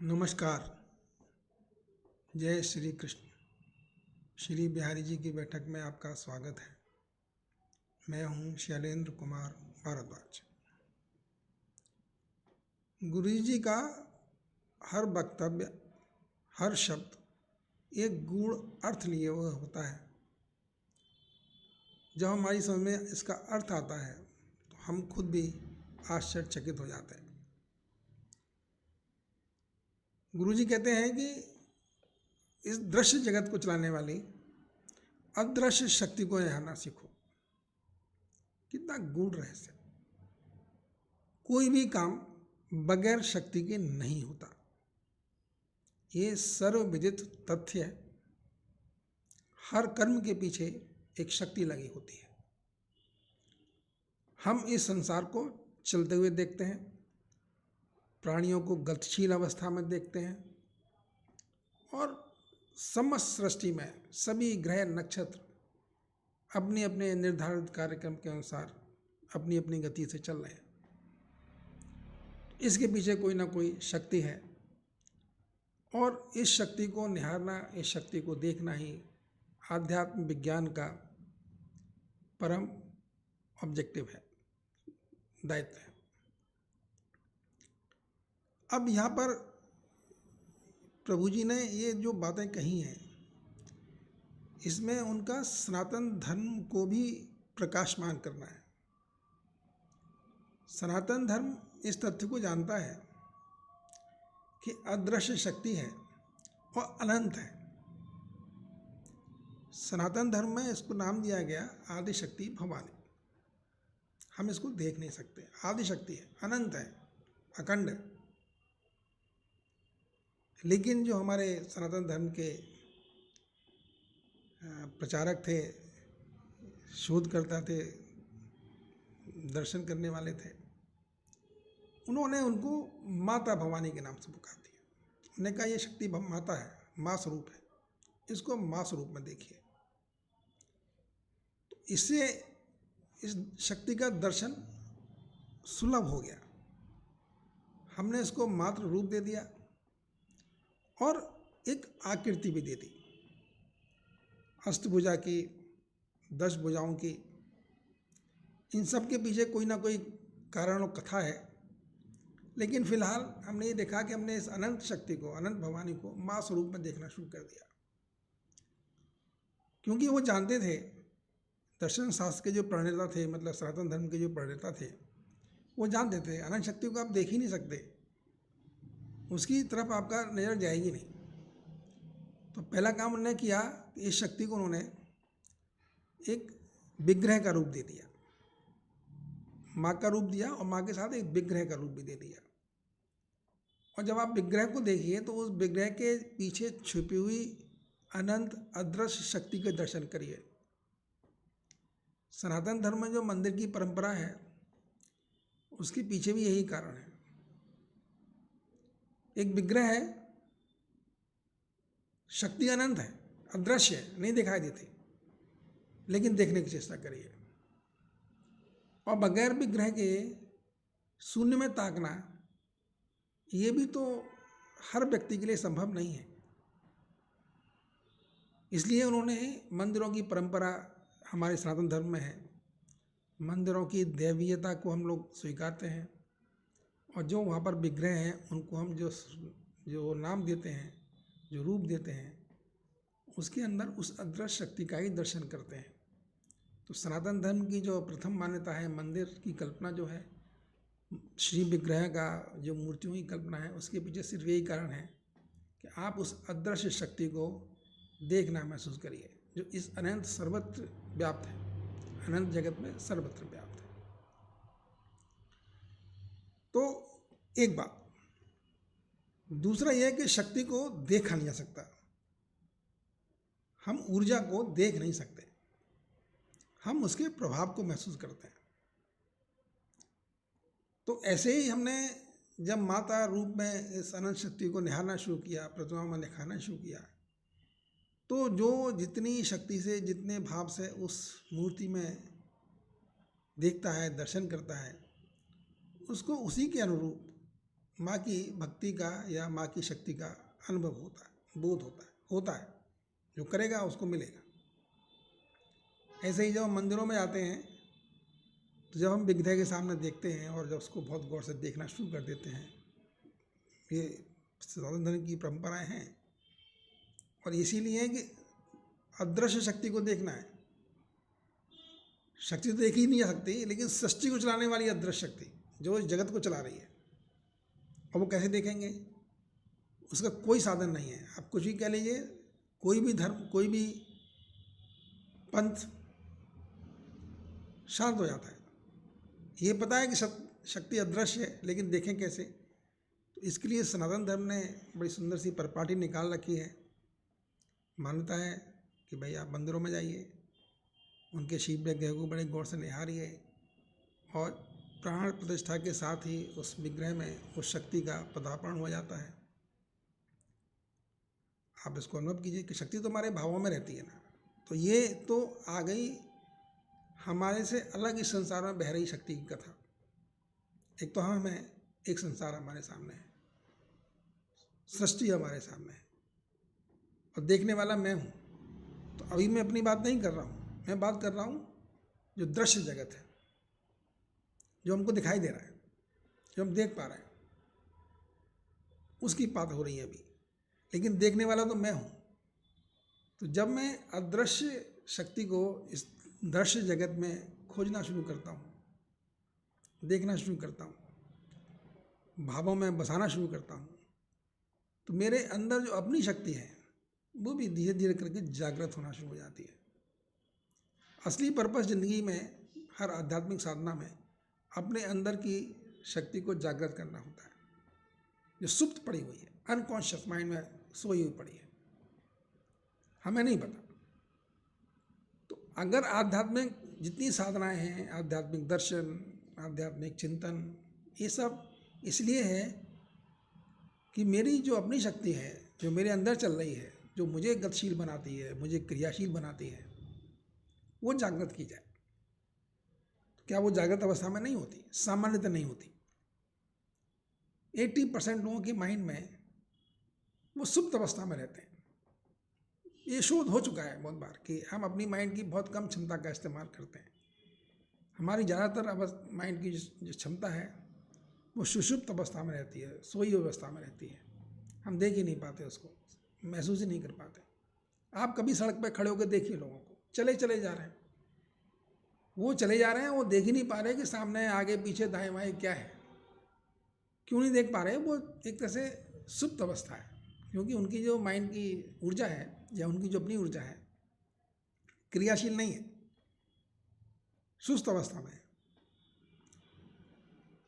नमस्कार। जय श्री कृष्ण। श्री बिहारी जी की बैठक में आपका स्वागत है। मैं हूँ शैलेंद्र कुमार भारद्वाज। गुरु जी का हर वक्तव्य, हर शब्द एक गूढ़ अर्थ लिए हुए होता है। जब हमारी समझ में इसका अर्थ आता है तो हम खुद भी आश्चर्यचकित हो जाते हैं। गुरु जी कहते हैं कि इस दृश्य जगत को चलाने वाली अदृश्य शक्ति को निहारना सीखो। कितना गूढ़ रहस्य। कोई भी काम बगैर शक्ति के नहीं होता, ये सर्वविदित तथ्य है। हर कर्म के पीछे एक शक्ति लगी होती है। हम इस संसार को चलते हुए देखते हैं, प्राणियों को गतिशील अवस्था में देखते हैं और समस्त सृष्टि में सभी ग्रह नक्षत्र अपने अपने निर्धारित कार्यक्रम के अनुसार अपनी अपनी गति से चल रहे हैं। इसके पीछे कोई ना कोई शक्ति है और इस शक्ति को निहारना, इस शक्ति को देखना ही आध्यात्म विज्ञान का परम ऑब्जेक्टिव है, दायित्व है। अब यहाँ पर प्रभु जी ने ये जो बातें कही हैं, इसमें उनका सनातन धर्म को भी प्रकाशमान करना है। सनातन धर्म इस तथ्य को जानता है कि अदृश्य शक्ति है और अनंत है। सनातन धर्म में इसको नाम दिया गया आदि शक्ति भवानी। हम इसको देख नहीं सकते, आदि शक्ति है, अनंत है, अखंड है। लेकिन जो हमारे सनातन धर्म के प्रचारक थे, शोधकर्ता थे, दर्शन करने वाले थे, उन्होंने उनको माता भवानी के नाम से पुकार दिया। उन्होंने कहा ये शक्ति माता है, माँ स्वरूप है, इसको माँ स्वरूप में देखिए। तो इससे इस शक्ति का दर्शन सुलभ हो गया। हमने इसको मात्र रूप दे दिया और एक आकृति भी दे दी, अष्टभुजा की, 10 भुजाओं की। इन सब के पीछे कोई ना कोई कारण और कथा है, लेकिन फिलहाल हमने ये देखा कि हमने इस अनंत शक्ति को, अनंत भवानी को माँ स्वरूप में देखना शुरू कर दिया। क्योंकि वो जानते थे, दर्शन शास्त्र के जो प्रणेता थे, मतलब सनातन धर्म के जो प्रणेता थे, वो जानते थे अनंत शक्ति को आप देख ही नहीं सकते, उसकी तरफ आपका नज़र जाएगी नहीं। तो पहला काम उन्होंने किया, इस शक्ति को उन्होंने एक विग्रह का रूप दे दिया, माँ का रूप दिया और माँ के साथ एक विग्रह का रूप भी दे दिया। और जब आप विग्रह को देखिए तो उस विग्रह के पीछे छुपी हुई अनंत अदृश्य शक्ति के दर्शन करिए। सनातन धर्म में जो मंदिर की परंपरा है, उसके पीछे भी यही कारण है। एक विग्रह है, शक्ति अनंत है, अदृश्य है, नहीं दिखाई देती, लेकिन देखने की चेष्टा करिए। और बगैर विग्रह के शून्य में ताकना, ये भी तो हर व्यक्ति के लिए संभव नहीं है। इसलिए उन्होंने मंदिरों की परंपरा, हमारे सनातन धर्म में है, मंदिरों की दैवीयता को हम लोग स्वीकारते हैं और जो वहाँ पर विग्रह हैं उनको हम जो नाम देते हैं, जो रूप देते हैं, उसके अंदर उस अदृश्य शक्ति का ही दर्शन करते हैं। तो सनातन धर्म की जो प्रथम मान्यता है, मंदिर की कल्पना जो है, श्री विग्रह का जो मूर्तियों की कल्पना है, उसके पीछे सिर्फ यही कारण है कि आप उस अदृश्य शक्ति को देखना, महसूस करिए, जो इस अनंत सर्वत्र व्याप्त है, अनंत जगत में सर्वत्र व्याप्त है। तो एक बात। दूसरा यह है कि शक्ति को देखा नहीं जा सकता, हम ऊर्जा को देख नहीं सकते, हम उसके प्रभाव को महसूस करते हैं। तो ऐसे ही हमने जब माता रूप में इस अनंत शक्ति को निहारना शुरू किया, प्रतिमा में दिखाना शुरू किया, तो जो जितनी शक्ति से, जितने भाव से उस मूर्ति में देखता है, दर्शन करता है, उसको उसी के अनुरूप माँ की भक्ति का या माँ की शक्ति का अनुभव होता है, बोध होता है। जो करेगा उसको मिलेगा। ऐसे ही जब हम मंदिरों में जाते हैं तो जब हम विग्रह के सामने देखते हैं और जब उसको बहुत गौर से देखना शुरू कर देते हैं, ये सनातन धर्म की परंपराएं हैं। और इसीलिए कि अदृश्य शक्ति को देखना है। शक्ति तो देखी ही नहीं जा सकती, लेकिन सृष्टि को चलाने वाली अदृश्य शक्ति जो इस जगत को चला रही है, और वो कैसे देखेंगे? उसका कोई साधन नहीं है। आप कुछ भी कह लीजिए, कोई भी धर्म, कोई भी पंथ शांत हो जाता है। ये पता है कि शक्ति अदृश्य है, लेकिन देखें कैसे? तो इसके लिए सनातन धर्म ने बड़ी सुंदर सी परिपाटी निकाल रखी है। मान्यता है कि भाई आप मंदिरों में जाइए, उनके शिव विग्रह को बड़े गौर से निहारिए और प्राण प्रतिष्ठा के साथ ही उस विग्रह में उस शक्ति का पदार्पण हो जाता है। आप इसको अनुभव कीजिए कि शक्ति तो हमारे भावों में रहती है ना। तो ये तो आ गई हमारे से अलग इस संसार में बह रही शक्ति की कथा। एक तो हम हैं, एक संसार हमारे सामने है, सृष्टि हमारे सामने है, और देखने वाला मैं हूँ। तो अभी मैं अपनी बात नहीं कर रहा हूँ, मैं बात कर रहा हूँ जो दृश्य जगत है, जो हमको दिखाई दे रहा है, जो हम देख पा रहे हैं, उसकी बात हो रही है अभी। लेकिन देखने वाला तो मैं हूँ। तो जब मैं अदृश्य शक्ति को इस दृश्य जगत में खोजना शुरू करता हूँ, देखना शुरू करता हूँ, भावों में बसाना शुरू करता हूँ, तो मेरे अंदर जो अपनी शक्ति है वो भी धीरे धीरे करके जागृत होना शुरू हो जाती है। असली पर्पस जिंदगी में, हर आध्यात्मिक साधना में अपने अंदर की शक्ति को जागृत करना होता है, जो सुप्त पड़ी हुई है, अनकॉन्शियस माइंड में सोई हुई पड़ी है, हमें नहीं पता। तो अगर आध्यात्मिक जितनी साधनाएं हैं, आध्यात्मिक दर्शन, आध्यात्मिक चिंतन, ये सब इसलिए है कि मेरी जो अपनी शक्ति है, जो मेरे अंदर चल रही है, जो मुझे गतिशील बनाती है, मुझे क्रियाशील बनाती है, वो जागृत की जाए। क्या वो जागृत अवस्था में नहीं होती? सामान्यतः नहीं होती। 80% लोगों के माइंड में वो सुप्त अवस्था में रहते हैं। ये शोध हो चुका है बहुत बार कि हम अपनी माइंड की बहुत कम क्षमता का इस्तेमाल करते हैं। हमारी ज़्यादातर माइंड की जो क्षमता है वो सुषुप्त अवस्था में रहती है, सोई अवस्था में रहती है। हम देख ही नहीं पाते, उसको महसूस ही नहीं कर पाते। आप कभी सड़क पर खड़े होकर देखिए लोगों को, चले चले जा रहे हैं, वो चले जा रहे हैं, वो देख ही नहीं पा रहे कि सामने आगे पीछे दाएं बाएं क्या है। क्यों नहीं देख पा रहे? वो एक तरह से सुप्त अवस्था है, क्योंकि उनकी जो माइंड की ऊर्जा है या उनकी जो अपनी ऊर्जा है क्रियाशील नहीं है, सुस्त अवस्था में है।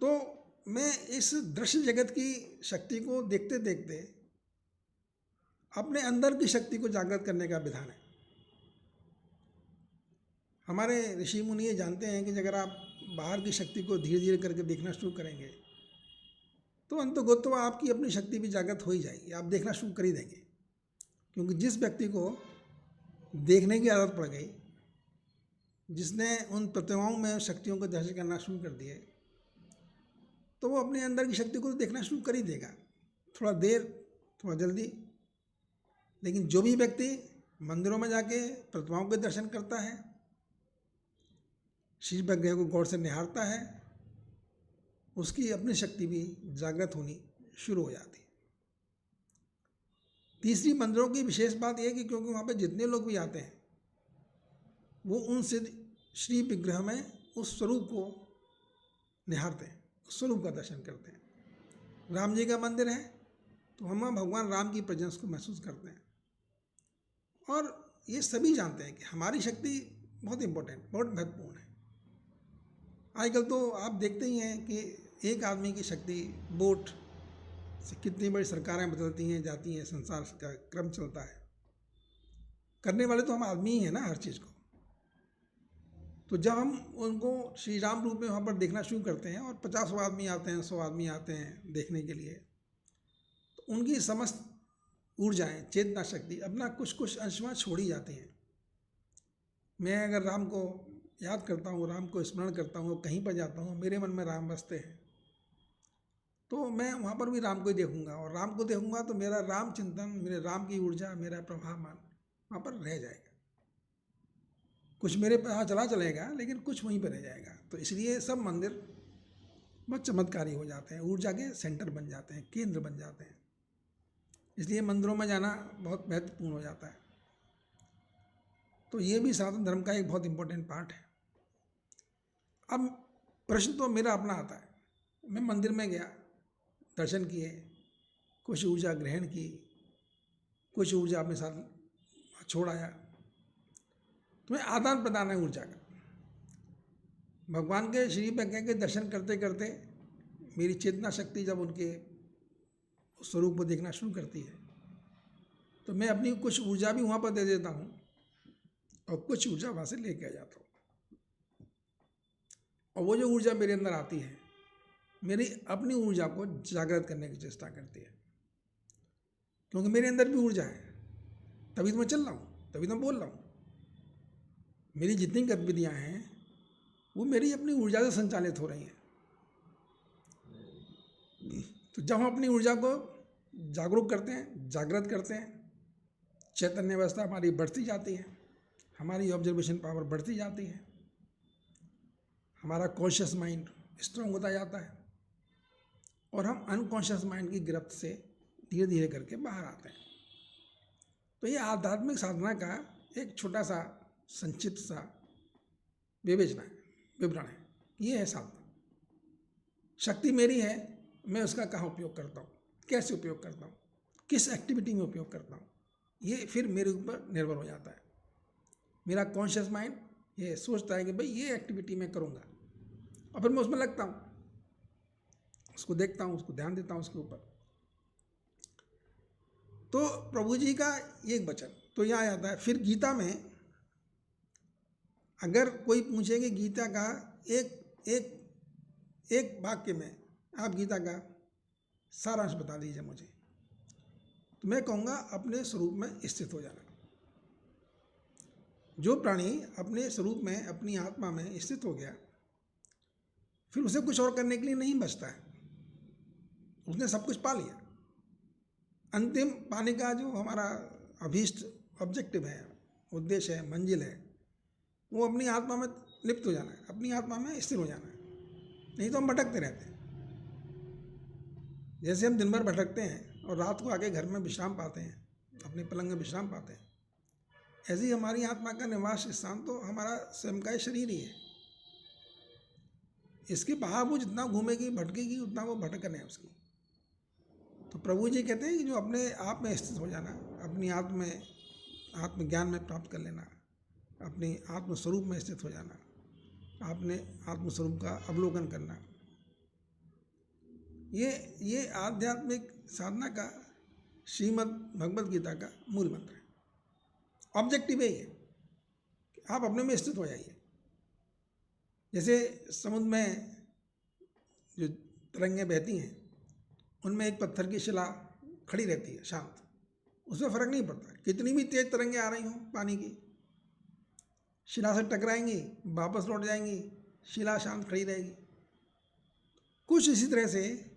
तो मैं इस दृश्य जगत की शक्ति को देखते देखते अपने अंदर की शक्ति को जागृत करने का विधान है। हमारे ऋषि मुनि ये जानते हैं कि अगर आप बाहर की शक्ति को धीरे धीरे करके देखना शुरू करेंगे तो अंततः आपकी अपनी शक्ति भी जागृत हो ही जाएगी, आप देखना शुरू कर ही देंगे। क्योंकि जिस व्यक्ति को देखने की आदत पड़ गई, जिसने उन प्रतिमाओं में शक्तियों को दर्शन करना शुरू कर दिए, तो वो अपने अंदर की शक्ति को देखना शुरू कर ही देगा, थोड़ा देर थोड़ा जल्दी। लेकिन जो भी व्यक्ति मंदिरों में जाके प्रतिमाओं के दर्शन करता है, शिव विग्रह को गौर से निहारता है, उसकी अपनी शक्ति भी जागृत होनी शुरू हो जाती है। तीसरी मंदिरों की विशेष बात यह है कि क्योंकि वहाँ पे जितने लोग भी आते हैं वो उन श्री विग्रह में उस स्वरूप को निहारते हैं, उस स्वरूप का दर्शन करते हैं। राम जी का मंदिर है तो हम भगवान राम की प्रेजेंस को महसूस करते हैं। और ये सभी जानते हैं कि हमारी शक्ति बहुत इम्पोर्टेंट, बहुत महत्वपूर्ण है। आजकल तो आप देखते ही हैं कि एक आदमी की शक्ति, वोट से कितनी बड़ी सरकारें बदलती हैं, जाती हैं, संसार का क्रम चलता है। करने वाले तो हम आदमी ही हैं ना हर चीज़ को। तो जब हम उनको श्री राम रूप में वहाँ पर देखना शुरू करते हैं और 50 आदमी आते हैं, 100 आदमी आते हैं देखने के लिए, तो उनकी समस्त ऊर्जाएं, चेतना शक्ति अपना कुछ कुछ अंश में छोड़ ही जाती हैं। मैं अगर राम को याद करता हूँ, राम को स्मरण करता हूँ, कहीं पर जाता हूँ, मेरे मन में राम बसते हैं। तो मैं वहाँ पर भी राम को ही देखूंगा, और राम को देखूंगा तो मेरा राम चिंतन, मेरे राम की ऊर्जा, मेरा प्रभावमान वहाँ पर रह जाएगा। कुछ मेरे पास चला चलेगा, लेकिन कुछ वहीं पर रह जाएगा। तो इसलिए सब मंदिर बहुत चमत्कारी हो जाते हैं, ऊर्जा के सेंटर बन जाते हैं, केंद्र बन जाते हैं। इसलिए मंदिरों में जाना बहुत महत्वपूर्ण हो जाता है। तो ये भी सनातन धर्म का एक बहुत इम्पोर्टेंट पार्ट है। अब प्रश्न तो मेरा अपना आता है, मैं मंदिर में गया, दर्शन किए, कुछ ऊर्जा ग्रहण की, कुछ ऊर्जा अपने साथ छोड़ आया, तो मैं आदान प्रदान है ऊर्जा का। भगवान के श्री पे के दर्शन करते करते मेरी चेतना शक्ति जब उनके स्वरूप को देखना शुरू करती है, तो मैं अपनी कुछ ऊर्जा भी वहाँ पर दे देता हूँ और कुछ ऊर्जा वहाँ से लेके आ जाता हूँ। और वो जो ऊर्जा मेरे अंदर आती है, मेरी अपनी ऊर्जा को जागृत करने की चेष्टा करती है, क्योंकि मेरे अंदर भी ऊर्जा है, तभी तो मैं चल रहा हूँ, तभी तो मैं बोल रहा हूँ। मेरी जितनी गतिविधियाँ हैं वो मेरी अपनी ऊर्जा से संचालित हो रही हैं। तो जब हम अपनी ऊर्जा को जागरूक करते हैं, जागृत करते हैं, चैतन्य अवस्था हमारी बढ़ती जाती है, हमारी ऑब्जर्वेशन पावर बढ़ती जाती है, हमारा कॉन्शियस माइंड स्ट्रांग होता जाता है, और हम अनकॉन्शियस माइंड की गिरफ्त से धीरे धीरे करके बाहर आते हैं। तो ये आध्यात्मिक साधना का एक छोटा सा संक्षिप्त सा विवरण है। ये है साधना। शक्ति मेरी है, मैं उसका कहाँ उपयोग करता हूँ, कैसे उपयोग करता हूँ, किस एक्टिविटी में उपयोग करता हूँ, ये फिर मेरे ऊपर निर्भर हो जाता है। मेरा कॉन्शियस माइंड ये सोचता है कि भाई ये एक्टिविटी मैं करूँगा, और फिर मैं उसमें लगता हूँ, उसको देखता हूँ, उसको ध्यान देता हूँ उसके ऊपर। तो प्रभु जी का एक वचन तो यहाँ आता है। फिर गीता में अगर कोई पूछे कि गीता का एक वाक्य में आप गीता का सारांश बता दीजिए मुझे, तो मैं कहूँगा अपने स्वरूप में स्थित हो जाना। जो प्राणी अपने स्वरूप में, अपनी आत्मा में स्थित हो गया, फिर उसे कुछ और करने के लिए नहीं बचता है, उसने सब कुछ पा लिया। अंतिम पाने का जो हमारा अभीष्ट ऑब्जेक्टिव है, उद्देश्य है, मंजिल है, वो अपनी आत्मा में लिप्त हो जाना है, अपनी आत्मा में स्थिर हो जाना है। नहीं तो हम भटकते रहते हैं। जैसे हम दिन भर भटकते हैं और रात को आके घर में विश्राम पाते हैं, अपने पलंग में विश्राम पाते हैं, ऐसे ही हमारी आत्मा का निवास स्थान तो हमारा स्वयं का शरीर ही है। इसके बाहर वो जितना घूमेगी, भटकेगी, उतना वो भटकन है उसकी। तो प्रभु जी कहते हैं कि जो अपने आप में स्थित हो जाना, अपनी आत्मज्ञान में प्राप्त कर लेना, अपने आत्मस्वरूप में स्थित हो जाना, आपने आत्मस्वरूप का अवलोकन करना, ये आध्यात्मिक साधना का श्रीमद् भगवद गीता का मूल मंत्र है। ऑब्जेक्टिव यही है कि आप अपने में स्थित हो जाइए। जैसे समुद्र में जो तरंगें बहती हैं, उनमें एक पत्थर की शिला खड़ी रहती है शांत, उसमें फ़र्क नहीं पड़ता कितनी भी तेज तरंगें आ रही हों पानी की, शिला से टकराएंगी, वापस लौट जाएंगी, शिला शांत खड़ी रहेगी। कुछ इसी तरह से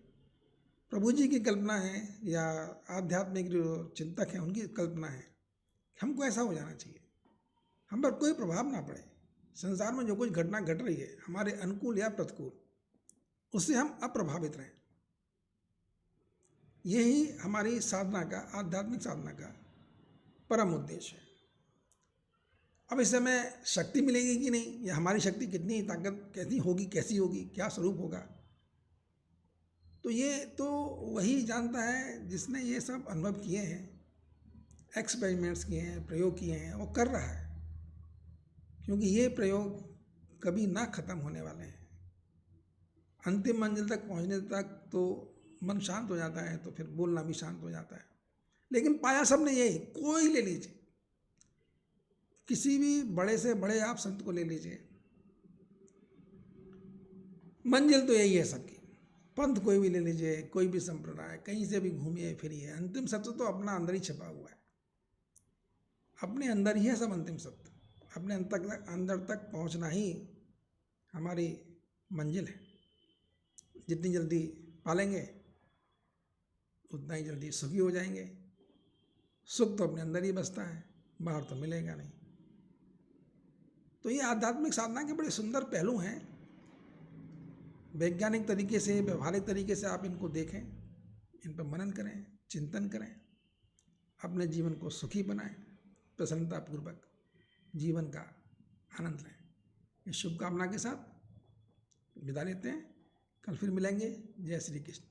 प्रभु जी की कल्पना है, या आध्यात्मिक जो चिंतक हैं उनकी कल्पना है, हमको ऐसा हो जाना चाहिए, हम पर कोई प्रभाव ना पड़े। संसार में जो कुछ घटना घट रही है, हमारे अनुकूल या प्रतिकूल, उससे हम अप्रभावित रहें। यही हमारी साधना का, आध्यात्मिक साधना का परम उद्देश्य है। अब इस समय शक्ति मिलेगी कि नहीं, या हमारी शक्ति कितनी ताकत कैसी होगी, क्या स्वरूप होगा, तो ये तो वही जानता है जिसने ये सब अनुभव किए हैं, एक्सपेरिमेंट्स किए हैं, प्रयोग किए हैं, वो कर रहा है। क्योंकि ये प्रयोग कभी ना ख़त्म होने वाले हैं। अंतिम मंजिल तक पहुंचने तक तो मन शांत हो जाता है, तो फिर बोलना भी शांत हो जाता है। लेकिन पाया सबने यही, कोई ले लीजिए, किसी भी बड़े से बड़े आप संत को ले लीजिए, मंजिल तो यही है सबकी। पंथ कोई भी ले लीजिए, कोई भी संप्रदाय, कहीं से भी घूमिए फिरिए, अंतिम सत्य तो अपना अंदर ही छिपा हुआ है, अपने अंदर ही है सब अंतिम सत्य। अपने अंदर तक पहुंचना ही हमारी मंजिल है। जितनी जल्दी पालेंगे उतना ही जल्दी सुखी हो जाएंगे। सुख तो अपने अंदर ही बसता है, बाहर तो मिलेगा नहीं। तो ये आध्यात्मिक साधना के बड़े सुंदर पहलू हैं। वैज्ञानिक तरीके से, व्यवहारिक तरीके से आप इनको देखें, इन पर मनन करें, चिंतन करें, अपने जीवन को सुखी बनाएं, प्रसन्नतापूर्वक जीवन का आनंद लें। इस शुभकामना के साथ विदा लेते हैं। कल फिर मिलेंगे। जय श्री कृष्ण।